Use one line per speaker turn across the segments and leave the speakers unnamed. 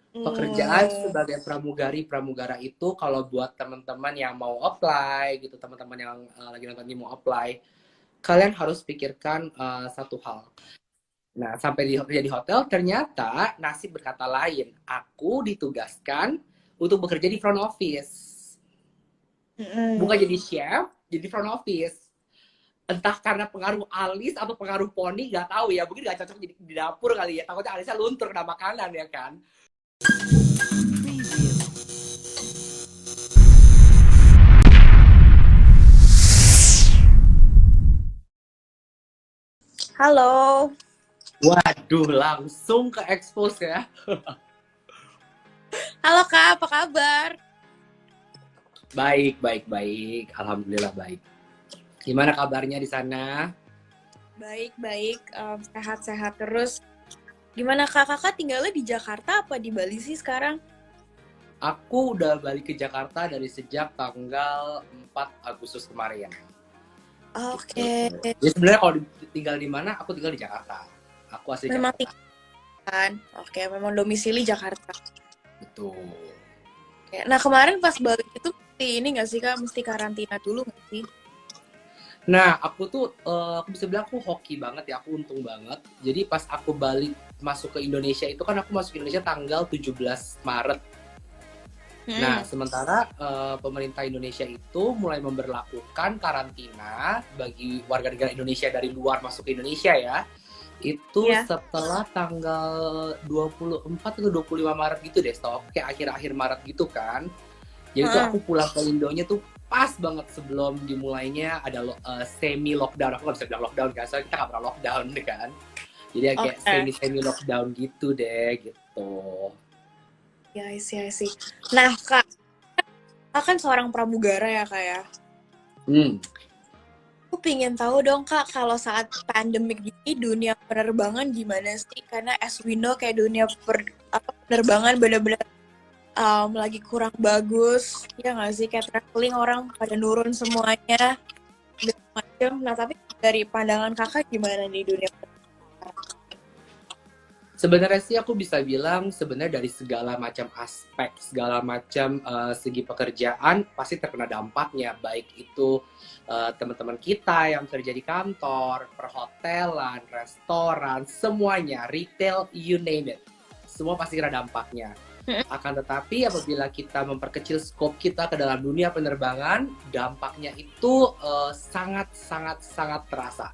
Pekerjaan
Hmm.
sebagai pramugara itu kalau buat teman-teman yang mau apply gitu, teman-teman yang lagi nonton ini mau apply, kalian harus pikirkan satu hal. Nah, sampai kerja di hotel, ternyata nasib berkata lain. Aku ditugaskan untuk bekerja di front office.
Mm-mm.
Bukan jadi chef, jadi front office. Entah karena pengaruh alis atau pengaruh poni, nggak tahu ya. Mungkin nggak cocok jadi di dapur kali ya. Takutnya alisnya luntur kena makanan ya kan.
Halo.
Waduh, langsung ke expose ya.
Halo Kak, apa kabar?
Baik, baik, baik. Alhamdulillah baik. Gimana kabarnya di sana?
Baik, sehat-sehat terus. Gimana Kak? Kakak tinggalnya di Jakarta apa di Bali sih sekarang?
Aku udah balik ke Jakarta dari sejak tanggal 4 Agustus kemarin. Gitu.
Oke,
Jadi sebenarnya kalau tinggal di mana, aku tinggal di Jakarta. Aku asli
memang
Jakarta.
tinggal kan? Oke, memang domisili Jakarta.
Betul.
Oke. Nah kemarin pas balik itu mesti ini nggak sih Kak? Mesti karantina dulu nggak sih?
Nah, aku tuh, aku bisa bilang aku hoki banget ya, aku untung banget. Jadi pas aku balik masuk ke Indonesia itu kan aku masuk ke Indonesia tanggal 17 Maret. Nah,
Hmm.
sementara pemerintah Indonesia itu mulai memberlakukan karantina bagi warga negara Indonesia dari luar masuk ke Indonesia ya. Itu
Ya.
setelah tanggal 24 atau 25 Maret gitu deh, setahu aku kayak akhir-akhir Maret gitu kan. Jadi tuh
Heeh.
aku pulang ke Indonya tuh pas banget sebelum dimulainya ada semi lockdown. Aku gak bisa bilang lockdown kan, soalnya kita gak pernah lockdown kan. Jadi ya kayak
Oke.
semi lockdown gitu deh gitu.
Ya, I see. Nah Kak, Kakak kan seorang pramugara ya Kak ya?
Hmm.
Aku pengen tahu dong Kak, kalau saat pandemik gini dunia penerbangan gimana sih? Karena as we know kayak dunia penerbangan bener-bener lagi kurang bagus. Ya nggak sih? Kayak traveling orang pada nurun semuanya. Dan macam. Nah tapi dari pandangan kakak gimana nih dunia penerbangan?
Sebenarnya sih aku bisa bilang sebenarnya dari segala macam aspek, segala macam segi pekerjaan pasti terkena dampaknya, baik itu teman-teman kita yang kerja di kantor, perhotelan, restoran, semuanya, retail, you name it. Semua pasti kena dampaknya. Akan tetapi apabila kita memperkecil skop kita ke dalam dunia penerbangan, dampaknya itu sangat sangat sangat terasa.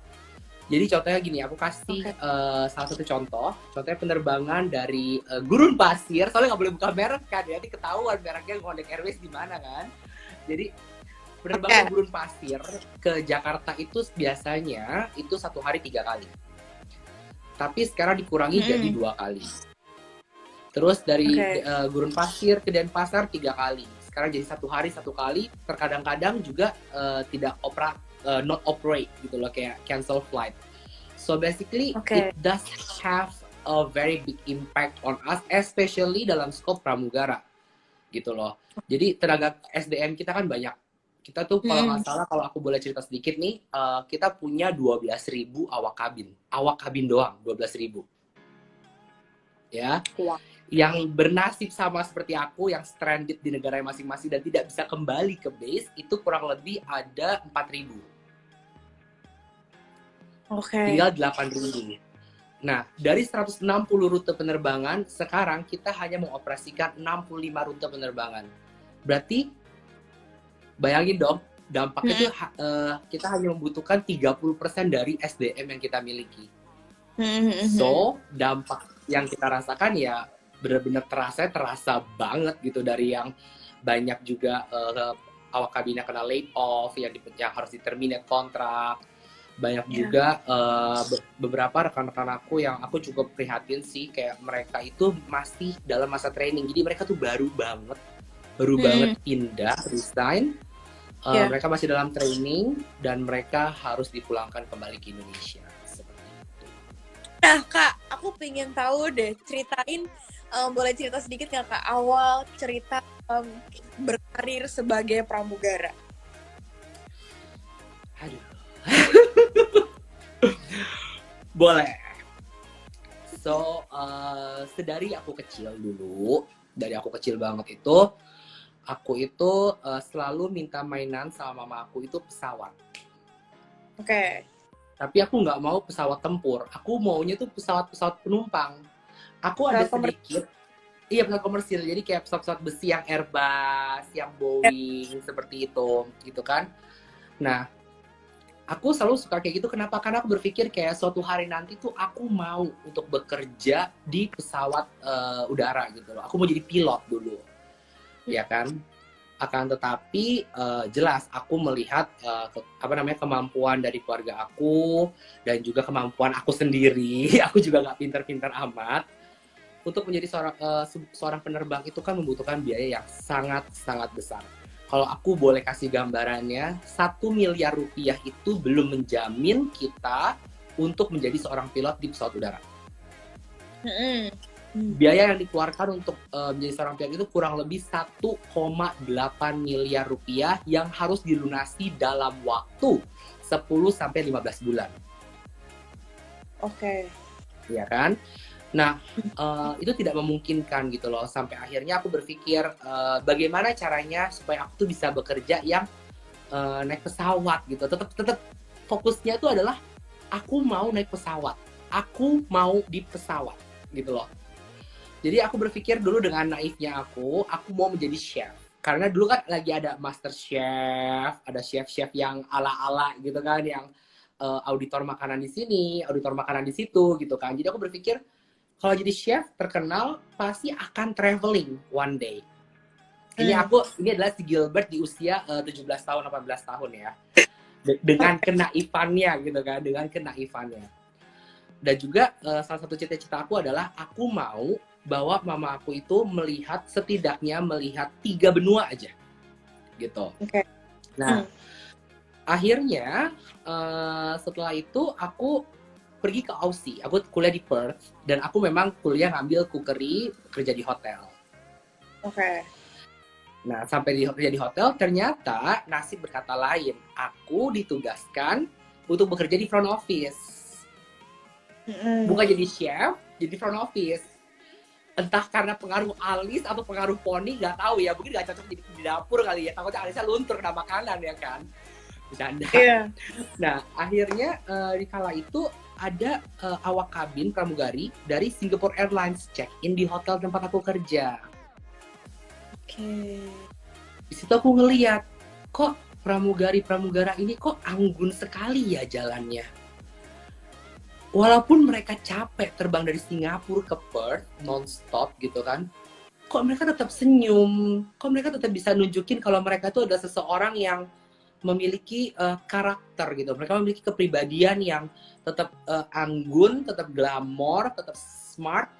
Jadi contohnya gini, aku kasih
Oke.
salah satu contoh. Contohnya penerbangan dari Gurun Pasir, soalnya nggak boleh buka merek kan ya, nanti ketahuan mereknya Ngondek Airways di mana kan. Jadi penerbangan
Oke.
dari Gurun Pasir ke Jakarta itu biasanya itu 1 hari 3 kali. Tapi sekarang dikurangi jadi
Mm-mm.
2 kali. Terus dari
Oke.
Gurun Pasir ke Denpasar 3 kali. Sekarang jadi 1 hari 1 kali. Terkadang-kadang juga tidak not operate gitu loh, kayak cancel flight. So basically it
Oke.
does have a very big impact on us, especially dalam scope pramugara gitu loh. Jadi tenaga SDM kita kan banyak. Kita tuh kalau nggak
Mm-mm.
salah, kalau aku boleh cerita sedikit nih, kita punya 12.000 awak kabin. Awak kabin doang 12.000 ya.
Wah.
Yang bernasib sama seperti aku, yang stranded di negara masing-masing dan tidak bisa kembali ke base, itu kurang lebih ada 4.000.
Oke.
Tinggal 8.000. Nah, dari 160 rute penerbangan, sekarang kita hanya mengoperasikan 65 rute penerbangan. Berarti, bayangin dong, dampaknya tuh
Mm-mm.
kita hanya membutuhkan 30% dari SDM yang kita miliki.
Mm-mm.
So, dampak yang kita rasakan ya benar-benar terasa banget gitu, dari yang banyak juga awak kabinnya kena laid off, yang harus di-terminate kontrak. Banyak
Ya.
juga beberapa rekan-rekan aku yang aku cukup prihatin sih, kayak mereka itu masih dalam masa training. Jadi mereka tuh baru banget
Mm-mm.
pindah, resign.
Ya.
Mereka masih dalam training dan mereka harus dipulangkan kembali ke Indonesia. Seperti itu.
Nah Kak, aku pengen tahu deh, ceritain, boleh cerita sedikit nggak Kak, awal cerita berkarir sebagai pramugara?
Aduh. Boleh. So, sedari aku kecil dulu, dari aku kecil banget itu, aku itu selalu minta mainan sama mama aku itu pesawat.
Oke.
Tapi aku nggak mau pesawat tempur. Aku maunya tuh pesawat-pesawat penumpang. Aku ada
Pesawat komersial.
sedikit, iya pesawat komersil. Jadi kayak pesawat-pesawat besi yang Airbus, yang Boeing, seperti itu, gitu kan. Nah, aku selalu suka kayak gitu. Kenapa? Karena aku berpikir kayak suatu hari nanti tuh aku mau untuk bekerja di pesawat udara gitu loh. Aku mau jadi pilot dulu, ya kan. Akan tetapi jelas aku melihat kemampuan dari keluarga aku dan juga kemampuan aku sendiri. Aku juga nggak pintar-pintar amat. Untuk menjadi seorang penerbang itu kan membutuhkan biaya yang sangat-sangat besar. Kalau aku boleh kasih gambarannya, 1 miliar rupiah itu belum menjamin kita untuk menjadi seorang pilot di pesawat udara. Biaya yang dikeluarkan untuk menjadi seorang pilot itu kurang lebih 1,8 miliar rupiah yang harus dilunasi dalam waktu 10-15 bulan.
Oke.
Iya kan? Nah, itu tidak memungkinkan gitu loh. Sampai akhirnya aku berpikir bagaimana caranya supaya aku tuh bisa bekerja yang naik pesawat gitu. Tetap fokusnya itu adalah aku mau naik pesawat. Aku mau di pesawat gitu loh. Jadi aku berpikir dulu dengan naifnya aku mau menjadi chef. Karena dulu kan lagi ada master chef, ada chef-chef yang ala-ala gitu kan, yang auditor makanan di sini, auditor makanan di situ gitu kan. Jadi aku berpikir kalau jadi chef terkenal pasti akan traveling one day. Ini adalah si Gilbert di usia 17 tahun, 18 tahun ya. Dengan kenaifannya gitu kan, dengan kenaifannya. Dan juga salah satu cita-cita aku adalah aku mau bahwa mama aku itu setidaknya melihat 3 benua aja gitu.
Oke.
Nah, akhirnya setelah itu aku pergi ke Aussie. Aku kuliah di Perth dan aku memang kuliah ngambil cookery, kerja di hotel.
Oke.
Nah, sampai kerja di hotel ternyata nasib berkata lain. Aku ditugaskan untuk bekerja di front office. Bukan jadi chef, jadi front office. Entah karena pengaruh alis atau pengaruh poni, nggak tahu ya. Mungkin nggak cocok jadi di dapur kali ya. Takutnya alisnya luntur kena makanan ya kan. Bercanda.
Iya.
Nah, akhirnya di kala itu ada awak kabin pramugari dari Singapore Airlines check-in di hotel tempat aku kerja.
Oke.
Di situ aku ngeliat, kok pramugara ini kok anggun sekali ya jalannya. Walaupun mereka capek terbang dari Singapura ke Perth non-stop gitu kan, kok mereka tetap senyum, kok mereka tetap bisa nunjukin kalau mereka tuh ada seseorang yang memiliki karakter gitu. Mereka memiliki kepribadian yang tetap anggun, tetap glamor, tetap smart,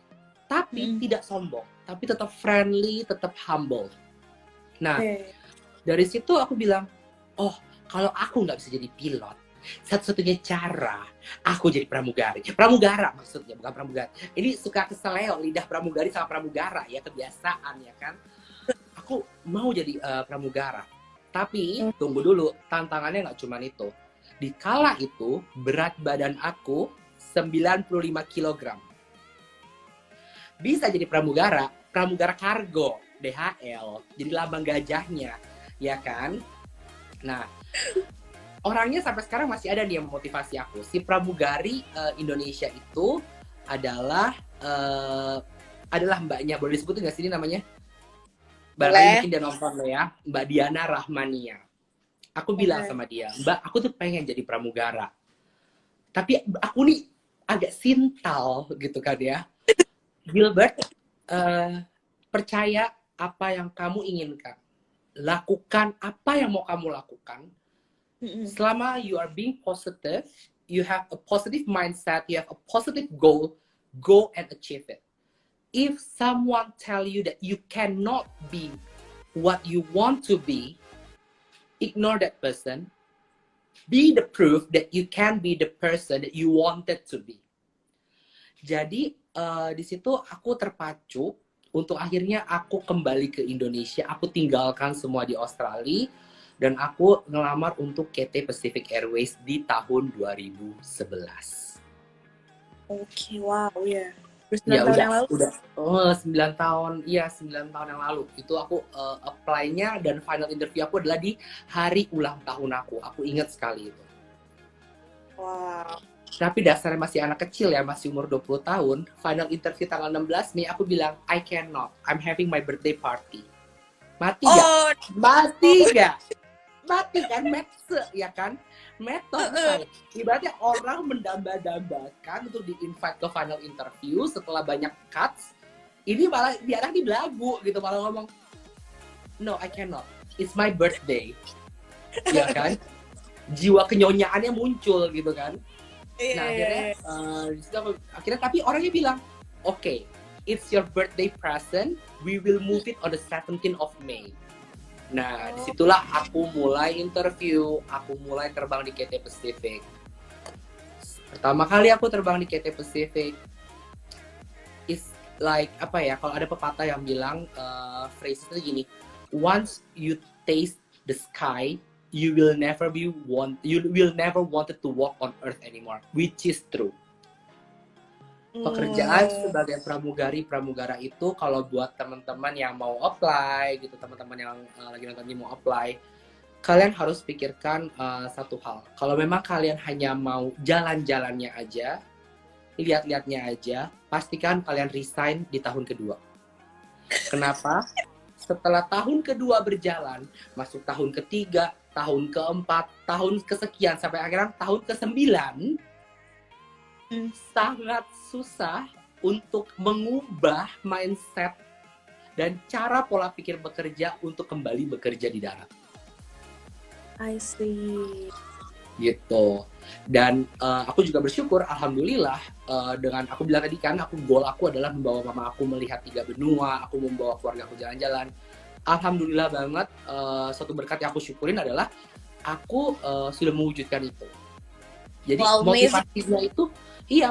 tapi tidak sombong, tapi tetap friendly, tetap humble. Nah, dari situ aku bilang, oh kalau aku nggak bisa jadi pilot, satu-satunya cara aku jadi pramugara maksudnya, bukan pramugari. Ini suka keseleo lidah pramugari sama pramugara ya, kebiasaan ya kan. Aku mau jadi pramugara. Tapi tunggu dulu, tantangannya nggak cuma itu. Di kala itu berat badan aku 95 kg. Bisa jadi pramugara kargo, DHL, jadi lambang gajahnya, ya kan? Nah, orangnya sampai sekarang masih ada nih yang memotivasi aku. Si pramugari Indonesia itu adalah mbaknya, boleh disebutin nggak sih ini namanya? Barangkali mungkin dia nonton lo ya, Mbak Diana Rahmania. Aku bilang sama dia, Mbak, aku tuh pengen jadi pramugara. Tapi aku nih agak sintal gitu kan ya. Gilbert, percaya apa yang kamu inginkan. Lakukan apa yang mau kamu lakukan. Selama you are being positive, you have a positive mindset, you have a positive goal, go and achieve it. If someone tell you that you cannot be what you want to be, ignore that person. Be the proof that you can be the person that you wanted to be. Jadi di situ aku terpacu untuk akhirnya aku kembali ke Indonesia. Aku tinggalkan semua di Australia dan aku ngelamar untuk KT Pacific Airways di tahun 2011.
Oke, wow ya. 9
Ya
tahun yang lalu.
udah 9 tahun, iya 9 tahun yang lalu. Itu aku apply-nya dan final interview aku adalah di hari ulang tahun aku. Aku ingat sekali itu.
Wow.
Tapi dasarnya masih anak kecil ya, masih umur 20 tahun. Final interview tanggal 16 Mei, aku bilang, I cannot. I'm having my birthday party. Mati gak?
Oh,
Mati gak? Mati kan, metse, ya kan? Metode. Ibaratnya orang mendamba-dambakan untuk di-invite ke final interview setelah banyak cuts. Ini malah dia anak di belagu gitu, malah ngomong, no, I cannot. It's my birthday. Ya kan? Jiwa kenyonyaannya muncul gitu kan. Nah akhirnya akhirnya tapi orangnya bilang, okay, it's your birthday present, we will move it on the 17th of May. Nah disitulah aku mulai interview, aku mulai terbang di KT Pacific. Pertama kali aku terbang di KT Pacific, is like apa ya, kalau ada pepatah yang bilang phrase itu gini, once you taste the sky, you will never wanted to walk on earth anymore, which is true. Pekerjaan sebagai pramugara itu kalau buat teman-teman yang mau apply gitu, teman-teman yang lagi nonton ini mau apply, kalian harus pikirkan satu hal. Kalau memang kalian hanya mau jalan-jalannya aja, lihat-lihatnya aja, pastikan kalian resign di tahun kedua. Kenapa? Setelah tahun kedua berjalan, masuk tahun ketiga, tahun keempat, tahun kesekian, sampai akhirnya tahun ke-9, sangat susah untuk mengubah mindset dan cara pola pikir bekerja untuk kembali bekerja di darat.
I see.
Gitu. Dan aku juga bersyukur, alhamdulillah, dengan aku bilang tadi kan, goal aku adalah membawa mama aku melihat 3 benua, aku membawa keluarga aku jalan-jalan. Alhamdulillah banget, suatu berkat yang aku syukurin adalah aku sudah mewujudkan itu. Jadi motivasinya itu,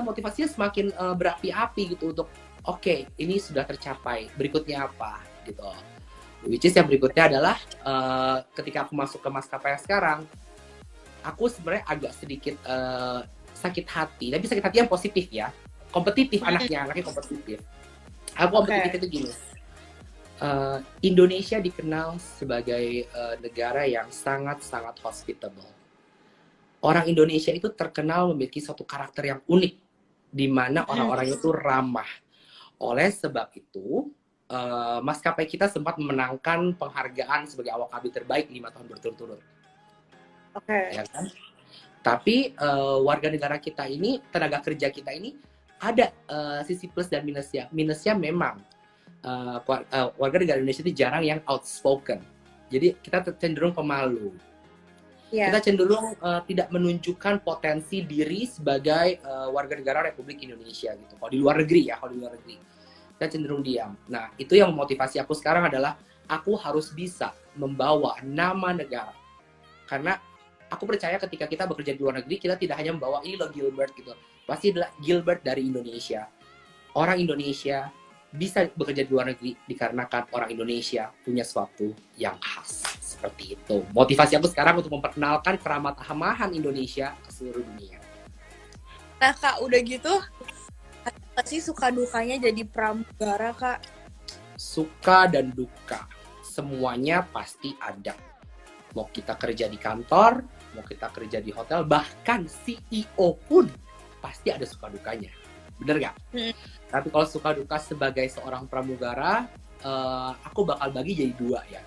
motivasinya semakin berapi-api gitu untuk oke, ini sudah tercapai, berikutnya apa gitu. Which is yang berikutnya adalah ketika aku masuk ke maskapai sekarang, aku sebenarnya agak sedikit sakit hati, tapi sakit hati yang positif ya. Kompetitif anaknya kompetitif. Aku kompetitif itu gini. Indonesia dikenal sebagai negara yang sangat-sangat hospitable. Orang Indonesia itu terkenal memiliki suatu karakter yang unik, di mana orang-orang itu ramah. Oleh sebab itu, maskapai kita sempat memenangkan penghargaan sebagai awak kabin terbaik 5 tahun berturut-turut. Ya kan? Tapi warga negara kita ini, tenaga kerja kita ini ada sisi plus dan minusnya. Minusnya memang warga negara Indonesia itu jarang yang outspoken. Jadi kita cenderung pemalu. Kita cenderung tidak menunjukkan potensi diri sebagai warga negara Republik Indonesia gitu. Kalau di luar negeri kita cenderung diam. Nah itu yang memotivasi aku sekarang adalah aku harus bisa membawa nama negara. Karena aku percaya ketika kita bekerja di luar negeri, kita tidak hanya membawa ini loh Gilbert gitu. Pasti adalah Gilbert dari Indonesia. Orang Indonesia bisa bekerja di luar negeri dikarenakan orang Indonesia punya sesuatu yang khas. Seperti itu. Motivasi aku sekarang untuk memperkenalkan keramah-tamahan Indonesia ke seluruh dunia.
Nah Kak, udah gitu, apa sih suka dukanya jadi pramugara Kak?
Suka dan duka, semuanya pasti ada. Mau kita kerja di kantor, mau kita kerja di hotel, bahkan CEO pun pasti ada suka dukanya. Bener gak? Tapi kalau suka duka sebagai seorang pramugara, aku bakal bagi jadi 2 ya.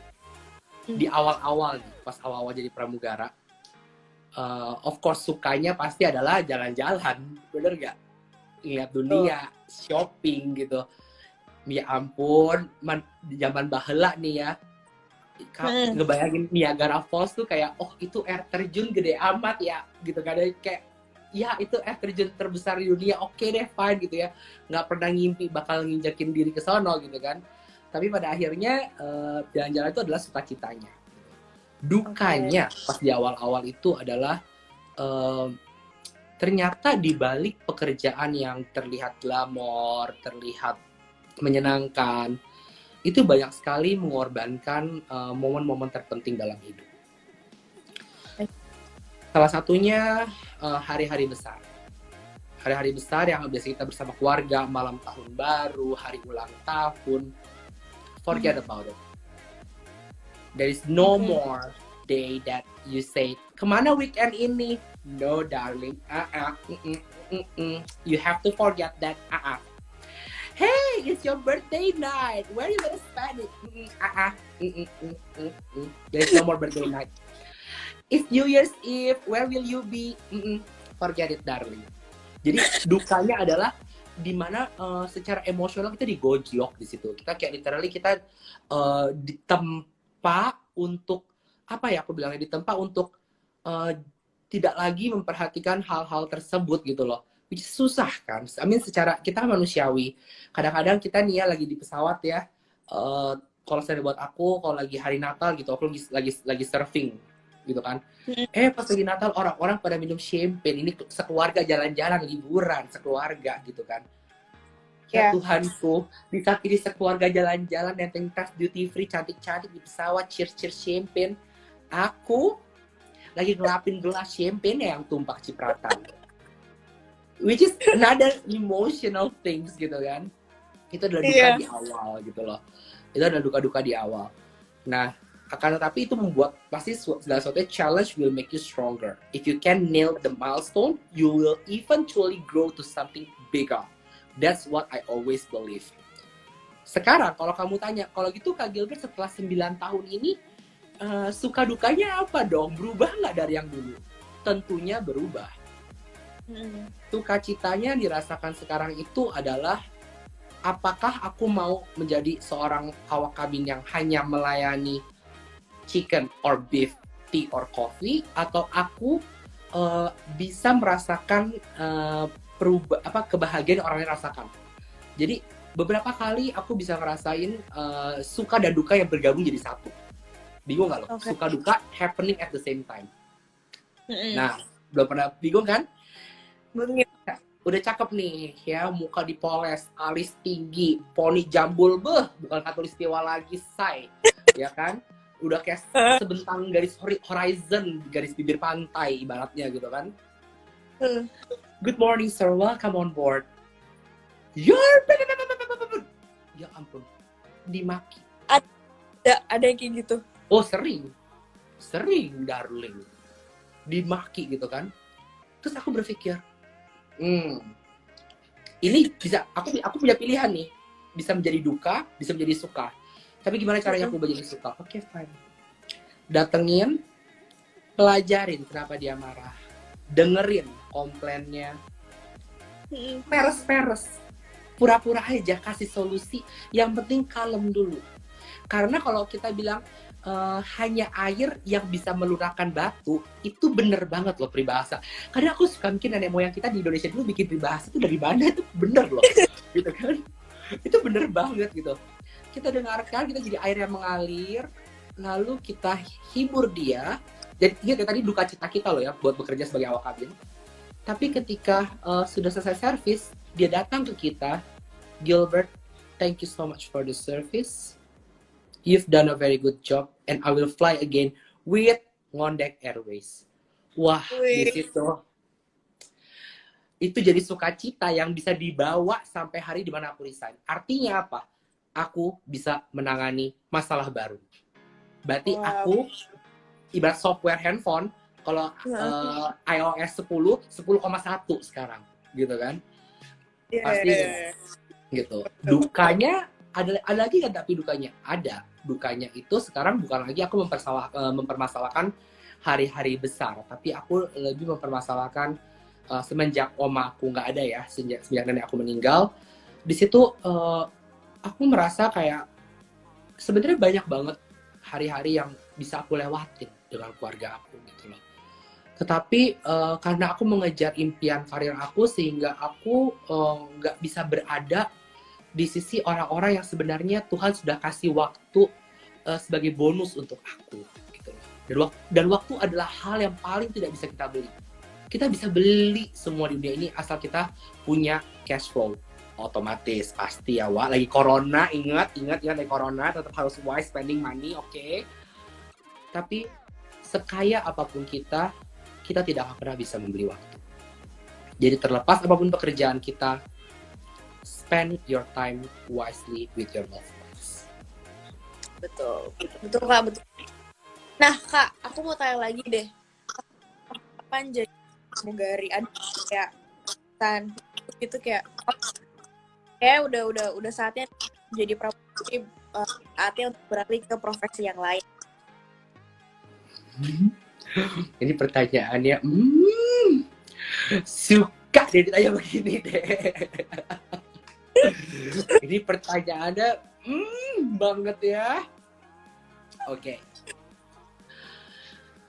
Di awal-awal nih, pas awal-awal jadi pramugara, of course sukanya pasti adalah jalan-jalan, bener gak? Lihat dunia, shopping gitu. Ya ampun, zaman baheula nih ya, ngebayangin Niagara Falls tuh kayak, oh itu air terjun gede amat ya, gitu kan, kayak ya itu air terjun terbesar di dunia, oke deh fine gitu ya, nggak pernah ngimpi bakal nginjakin diri ke sono gitu kan. Tapi pada akhirnya jalan-jalan itu adalah sukacitanya. Dukanya pas di awal-awal itu adalah ternyata di balik pekerjaan yang terlihat glamor, terlihat menyenangkan, itu banyak sekali mengorbankan momen-momen terpenting dalam hidup. Salah satunya hari-hari besar. hari-hari besar yang biasa kita bersama keluarga, malam tahun baru, hari ulang tahun, forget about it. There is no more day that you say, kemana weekend ini? No, darling. You have to forget that. Hey, it's your birthday night. Where are you gonna spend it? There's no more birthday night. It's New Year's Eve. Where will you be? Forget it, darling. Jadi dukanya adalah dimana secara emosional kita digojlok di situ. Kita kayak literally kita ditempa untuk apa ya? Aku bilangnya ditempa untuk tidak lagi memperhatikan hal-hal tersebut gitu loh. Which is susah kan. I mean secara kita manusiawi. Kadang-kadang kita nih ya lagi di pesawat ya. Kalau saya buat aku kalau lagi hari Natal gitu, aku lagi surfing gitu kan. Pas lagi Natal orang-orang pada minum champagne. Ini sekeluarga jalan-jalan liburan sekeluarga gitu kan. Ya Tuhanku, di saat ini sekeluarga jalan-jalan nenteng tas duty free cantik-cantik di pesawat cheers champagne. Aku lagi ngelapin gelas champagne yang tumpah cipratan. Which is another emotional things gitu kan. Itu adalah duka di awal gitu loh. Itu adalah duka-duka di awal. Nah, akan tetapi itu membuat pasti segala sesuatu challenge will make you stronger. If you can nail the milestone, you will eventually grow to something bigger. That's what I always believe. Sekarang kalau kamu tanya, kalau gitu Kak Gilbert setelah 9 tahun ini suka dukanya apa dong? Berubah nggak dari yang dulu? Tentunya berubah. Sukacitanya dirasakan sekarang itu adalah apakah aku mau menjadi seorang awak kabin yang hanya melayani chicken or beef, tea or coffee, atau aku bisa merasakan kebahagiaan orang lain rasakan. Jadi beberapa kali aku bisa ngerasain suka dan duka yang bergabung jadi satu. Bingung nggak lo? Okay. Suka duka happening at the same time. Nah, belum pernah bingung kan? Udah cakep nih ya, muka dipoles, alis tinggi, poni jambul, bukan katulistiwa lagi, say, ya kan? Udah kayak sebentang garis horizon, garis bibir pantai ibaratnya gitu kan. Good morning sir, welcome on board. Ya ampun, dimaki.
Ada yang kayak gitu?
Oh sering darling, dimaki gitu kan. Terus aku berpikir, ini bisa aku punya pilihan nih, bisa menjadi duka, bisa menjadi suka. Tapi gimana caranya aku menjadi suka? Oke, fine. Datengin, pelajarin kenapa dia marah, dengerin komplainnya, peres, pura-pura aja kasih solusi. Yang penting kalem dulu. Karena kalau kita bilang hanya air yang bisa melunakkan batu, itu bener banget loh peribahasa. Karena aku suka mikir nenek moyang kita di Indonesia dulu bikin peribahasa itu dari mana, itu bener loh. Gitu kan. Itu bener banget gitu. Kita dengarkan, kita jadi air yang mengalir, lalu kita hibur dia. Jadi ingat tadi duka cita kita loh ya buat bekerja sebagai awak kabin. Tapi ketika sudah selesai servis, dia datang ke kita, Gilbert, thank you so much for the service. You've done a very good job and I will fly again with Ngondek Airways. Wah, di situ itu jadi sukacita yang bisa dibawa sampai hari di mana aku resign. Artinya apa? Aku bisa menangani masalah baru. Berarti aku ibarat software handphone, kalau iOS 10, 10,1 sekarang, gitu kan? Pasti gitu. Dukanya ada lagi kan, tapi dukanya ada. Dukanya itu sekarang bukan lagi aku mempermasalahkan hari-hari besar, tapi aku lebih mempermasalahkan semenjak oma aku nggak ada ya, sejak nenek aku meninggal. Di situ aku merasa kayak sebenarnya banyak banget hari-hari yang bisa aku lewatin dengan keluarga aku gitu loh. Tetapi karena aku mengejar impian karir aku, sehingga aku nggak bisa berada di sisi orang-orang yang sebenarnya Tuhan sudah kasih waktu sebagai bonus untuk aku gitu loh. Dan waktu adalah hal yang paling tidak bisa kita beli. Kita bisa beli semua di dunia ini asal kita punya cash flow. Otomatis pasti ya, Wak. Lagi corona, ingat lagi corona, tetap harus wise spending money, oke? Tapi sekaya apapun kita tidak akan pernah bisa membeli waktu. Jadi terlepas apapun pekerjaan kita, spend your time wisely with your loved ones.
Betul. Betul Kak, betul. Nah Kak, aku mau tanya lagi deh. Kapan jadi pramugari? Ada kayak pesan gitu kayak udah saatnya jadi pramugari, saatnya untuk beralih ke profesi yang lain.
Ini pertanyaannya, suka deh ditanya begini deh. Ini pertanyaannya, banget ya. Oke.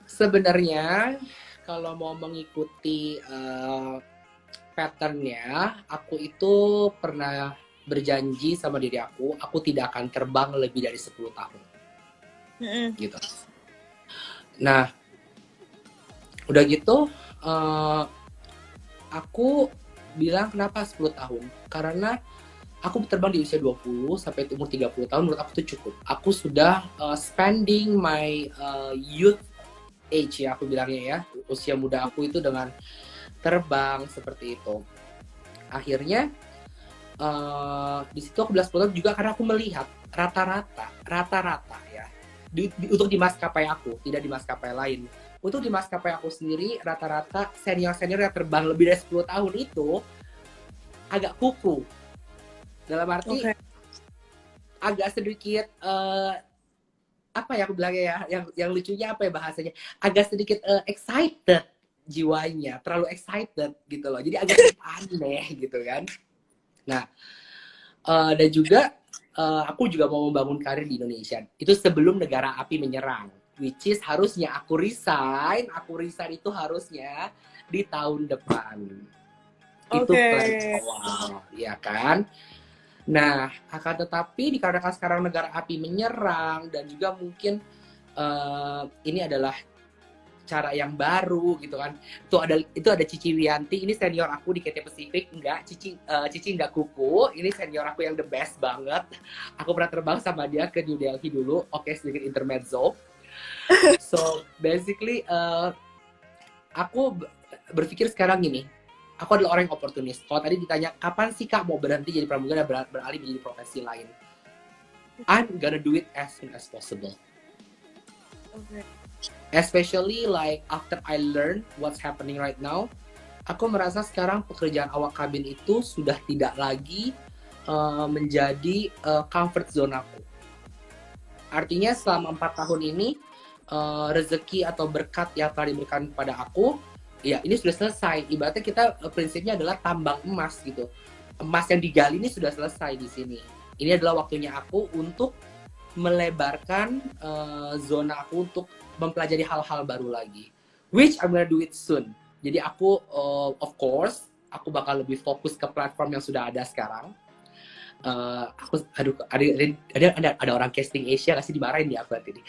Sebenarnya kalau mau mengikuti patternnya, aku itu pernah berjanji sama diri aku tidak akan terbang lebih dari 10 tahun. Gitu. Nah, udah gitu, aku bilang kenapa 10 tahun? Karena aku terbang di usia 20 sampai umur 30 tahun, menurut aku itu cukup. Aku sudah spending my youth age ya, aku bilangnya ya. Usia muda aku itu dengan terbang seperti itu. Akhirnya, di situ aku bilang 10 tahun juga karena aku melihat rata-rata ya. Untuk di maskapai aku, tidak di maskapai lain. Untuk di maskapai aku sendiri, rata-rata senior-senior yang terbang lebih dari 10 tahun itu agak kuku. Dalam arti agak sedikit apa ya aku bilangnya ya, yang lucunya apa ya bahasanya, agak sedikit excited jiwanya, terlalu excited gitu loh. Jadi agak aneh gitu kan. Nah, dan juga aku juga mau membangun karir di Indonesia. Itu sebelum negara api menyerang. Which is harusnya aku resign itu harusnya di tahun depan. Itu plan awal, ya kan? Nah, akan tetapi dikarenakan sekarang negara api menyerang dan juga mungkin ini adalah cara yang baru gitu kan. Itu ada Cici Wianti, ini senior aku di KT Pacific. Enggak, Cici enggak kuku. Ini senior aku yang the best banget. Aku pernah terbang sama dia ke New Delhi dulu. Oke, sedikit intermezzo. So, basically aku berpikir sekarang gini. Aku adalah orang yang oportunis. Kalau tadi ditanya, kapan sih Kak mau berhenti jadi pramugari dan beralih menjadi profesi lain? I'm gonna do it as soon as possible. Especially like after I learn what's happening right now, aku merasa sekarang pekerjaan awak kabin itu sudah tidak lagi menjadi comfort zone aku. Artinya selama 4 tahun ini rezeki atau berkat yang telah diberikan kepada aku, ya ini sudah selesai. Ibaratnya kita prinsipnya adalah tambang emas gitu. Emas yang digali ini sudah selesai di sini. Ini adalah waktunya aku untuk melebarkan zona aku untuk mempelajari hal-hal baru lagi, which I'm gonna do it soon. Jadi aku of course aku bakal lebih fokus ke platform yang sudah ada sekarang. Ada orang casting Asia kasih dimarahin ya aku ini.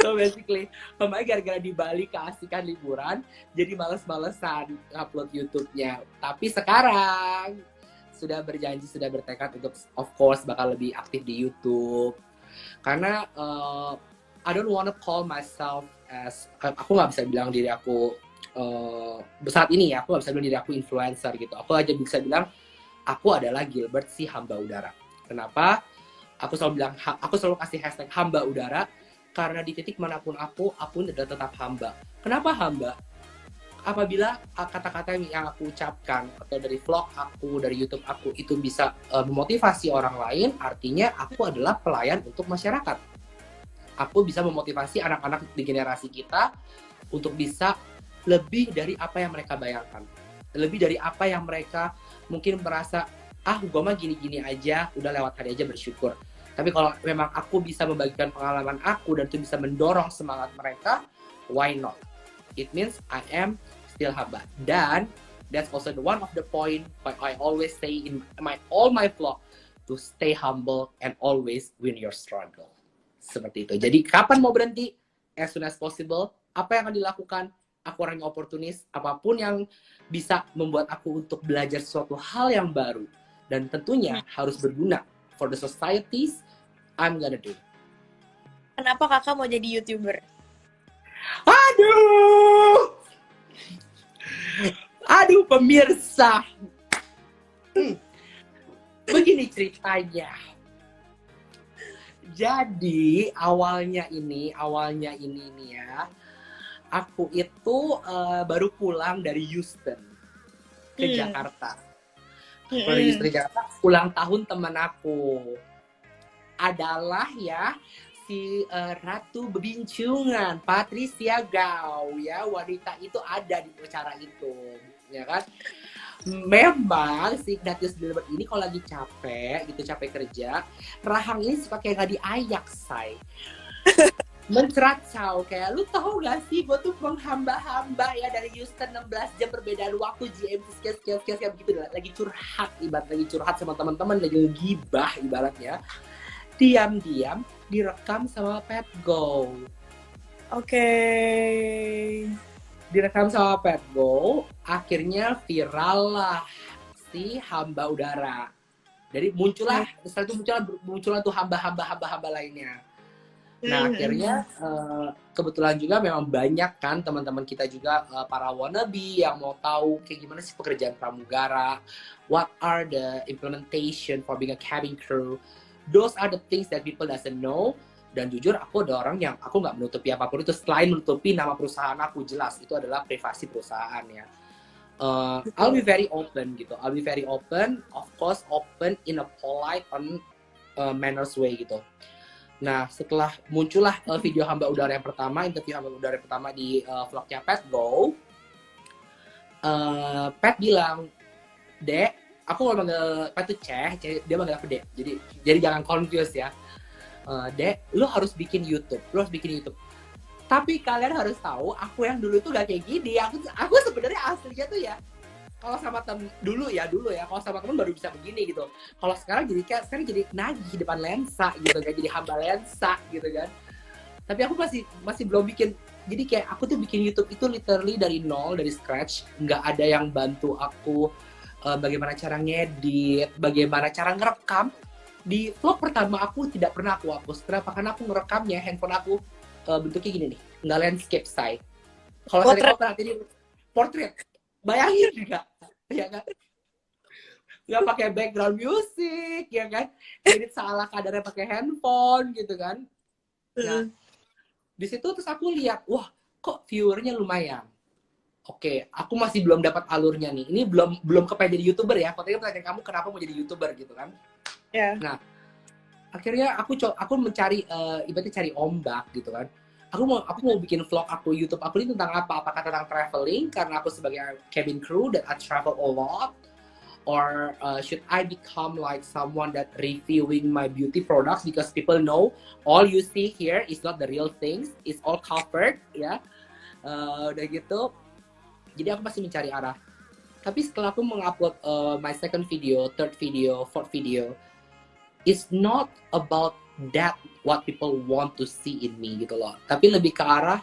So basically, kemarin gara-gara di Bali keasikan liburan, jadi males-malesan upload YouTube-nya. Tapi sekarang sudah berjanji, sudah bertekad untuk of course bakal lebih aktif di YouTube. Karena I don't wanna call myself as, aku nggak bisa bilang diri aku saat ini ya, aku nggak bisa bilang diri aku influencer gitu. Aku aja bisa bilang aku adalah Gilbert si hamba udara. Kenapa? Aku selalu kasih hashtag hamba udara karena di titik manapun aku adalah tetap hamba. Kenapa hamba? Apabila kata-kata yang aku ucapkan atau dari vlog aku, dari YouTube aku itu bisa memotivasi orang lain, artinya aku adalah pelayan untuk masyarakat. Aku bisa memotivasi anak-anak di generasi kita untuk bisa lebih dari apa yang mereka bayangkan. Lebih dari apa yang mereka mungkin merasa, gue mah gini-gini aja, udah lewat hari aja bersyukur. Tapi kalau memang aku bisa membagikan pengalaman aku dan itu bisa mendorong semangat mereka, why not? It means I am still hamba. Dan that's also one of the point I always say in all my vlog, to stay humble and always win your struggle. Seperti itu. Jadi kapan mau berhenti? As soon as possible. Apa yang akan dilakukan? Aku orang yang oportunis. Apapun yang bisa membuat aku untuk belajar sesuatu hal yang baru dan tentunya harus berguna for the societies, I'm gonna do.
Kenapa kakak mau jadi YouTuber?
Aduh, Aduh pemirsa, begini ceritanya. Jadi awalnya ini nih ya, aku itu baru pulang dari Houston ke Jakarta. Baru Houston ke Jakarta, ulang tahun teman aku adalah ya si Ratu Bebincungan, Patricia Gao ya, wanita itu ada di acara itu, ya kan? Memang si Ignatius Gilbert ini kalau lagi capek gitu, capek kerja, rahang ini suka kayak gak diayak, say. Menceracau, kayak lu tahu gak sih, gue tuh menghamba-hamba ya dari Houston 16 jam perbedaan waktu GMT sekian kayak begitu, lagi curhat, lagi curhat sama teman-teman, lagi ngegibah ibaratnya. Diam-diam direkam sama Pat Go.
Oke.
Direkam sama Pat Go, akhirnya viral lah si hamba udara. Jadi muncullah, setelah itu muncullah tuh hamba lainnya. Nah akhirnya kebetulan juga memang banyak kan teman-teman kita juga para wannabe yang mau tahu kayak gimana sih pekerjaan pramugara, what are the implementation for being a cabin crew. Those are the things that people doesn't know. Dan jujur aku ada orang yang aku nggak menutupi apapun itu selain menutupi nama perusahaan aku, jelas itu adalah privasi perusahaan ya. I'll be very open gitu. I'll be very open, of course open in a polite and manners way gitu. Nah setelah muncullah video hamba udara yang pertama, interview hamba udara yang pertama di vlognya Pat Go, Pat bilang, Dek, aku mau manggil Pat tuh Ceh, dia manggil aku Dek. Jadi jangan confuse ya. Dek, lu harus bikin YouTube. Tapi kalian harus tahu, aku yang dulu tuh gak kayak gini. Aku sebenarnya aslinya tuh ya, kalau sama temen dulu ya, kalau sama temen baru bisa begini gitu. Kalau sekarang jadi nagih depan lensa gitu kan, jadi hamba lensa gitu kan. Tapi aku masih belum bikin. Jadi kayak aku tuh bikin YouTube itu literally dari nol, dari scratch. Nggak ada yang bantu aku bagaimana cara ngedit, bagaimana cara ngerekam. Di vlog pertama aku tidak pernah aku hapus. Kenapa? Karena aku ngerekamnya, handphone aku bentuknya gini nih, nggak landscape say. Kalau saya perhati ini portrait, bayangin nggak? Ya kan? Nggak pakai background music, ya kan? Edit salah kadarnya pakai handphone gitu kan? Nah, di situ terus aku lihat, wah, kok viewernya lumayan. Oke, aku masih belum dapat alurnya nih. Ini belum kepengen jadi YouTuber ya. Katanya pertanyaan kamu kenapa mau jadi YouTuber gitu kan?
Yeah.
Nah, akhirnya aku mencari ibaratnya cari ombak gitu kan. Aku mau bikin vlog aku, YouTube aku ini tentang apa? Apakah tentang traveling karena aku sebagai cabin crew that I travel a lot, or should I become like someone that reviewing my beauty products because people know all you see here is not the real things, it's all covered ya. Udah gitu. Jadi aku masih mencari arah. Tapi setelah aku mengupload my second video, third video, fourth video, it's not about that what people want to see in me gitu loh. Tapi lebih ke arah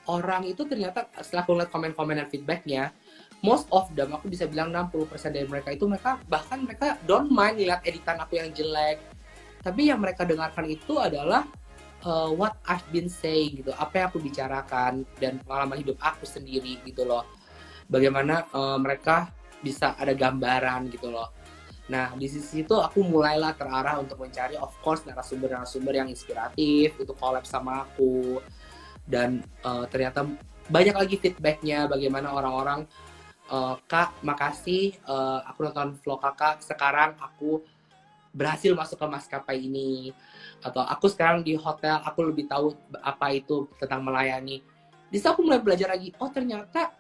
orang itu ternyata setelah aku lihat komen-komen dan feedbacknya, most of them, aku bisa bilang 60% dari mereka itu mereka don't mind lihat editan aku yang jelek. Tapi yang mereka dengarkan itu adalah what I've been saying gitu, apa yang aku bicarakan dan pengalaman hidup aku sendiri gitu loh. Bagaimana mereka bisa ada gambaran gitu loh. Nah di sisi itu aku mulailah terarah untuk mencari of course narasumber yang inspiratif untuk collab sama aku. Dan ternyata banyak lagi feedbacknya, bagaimana orang-orang Kak makasih aku nonton vlog kakak, sekarang aku berhasil masuk ke maskapai ini, atau aku sekarang di hotel aku lebih tahu apa itu tentang melayani. Di situ aku mulai belajar lagi, oh ternyata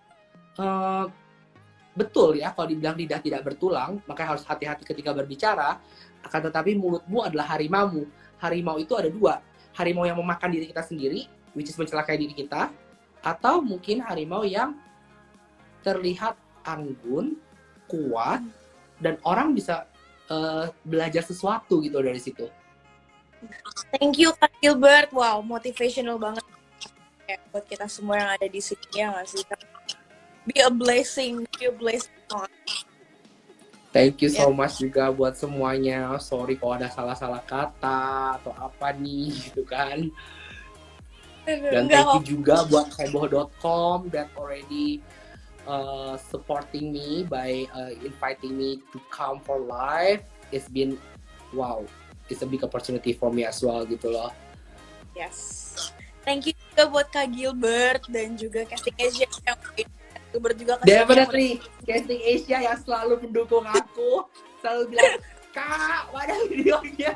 betul ya kalau dibilang lidah tidak bertulang, makanya harus hati-hati ketika berbicara. Akan tetapi mulutmu adalah harimaumu. Harimau itu ada dua, harimau yang memakan diri kita sendiri, which is mencelakai diri kita, atau mungkin harimau yang terlihat anggun, kuat, dan orang bisa belajar sesuatu gitu dari situ.
Thank you Kak Gilbert, wow motivational banget ya, buat kita semua yang ada di sini ya nggak sih? Be a blessing.
Thank you so much juga buat semuanya. Sorry kalau ada salah-salah kata atau apa nih gitu kan. Dan
Enggak
thank
kok.
you juga buat heboh.com that already supporting me by inviting me to come for live. It's been wow, it's a big opportunity for me as well gitu loh.
Yes. Thank you juga buat Kak Gilbert dan juga casting Asia yang Gilbert juga ke sini yang udah
Definitely casting Asia yang selalu mendukung aku, selalu bilang Kak, mana videonya?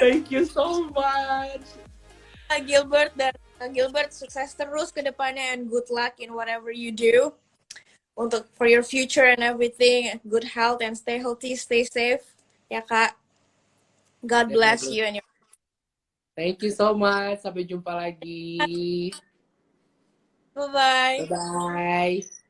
Thank you so much.
Kak Gilbert, dan Kak Gilbert sukses terus ke depannya and good luck in whatever you do untuk for your future and everything. Good health and stay healthy, stay safe. Ya Kak. God bless
Definitely.
you and your.
Thank you so much. Sampai jumpa lagi.
Bye bye.
Bye bye.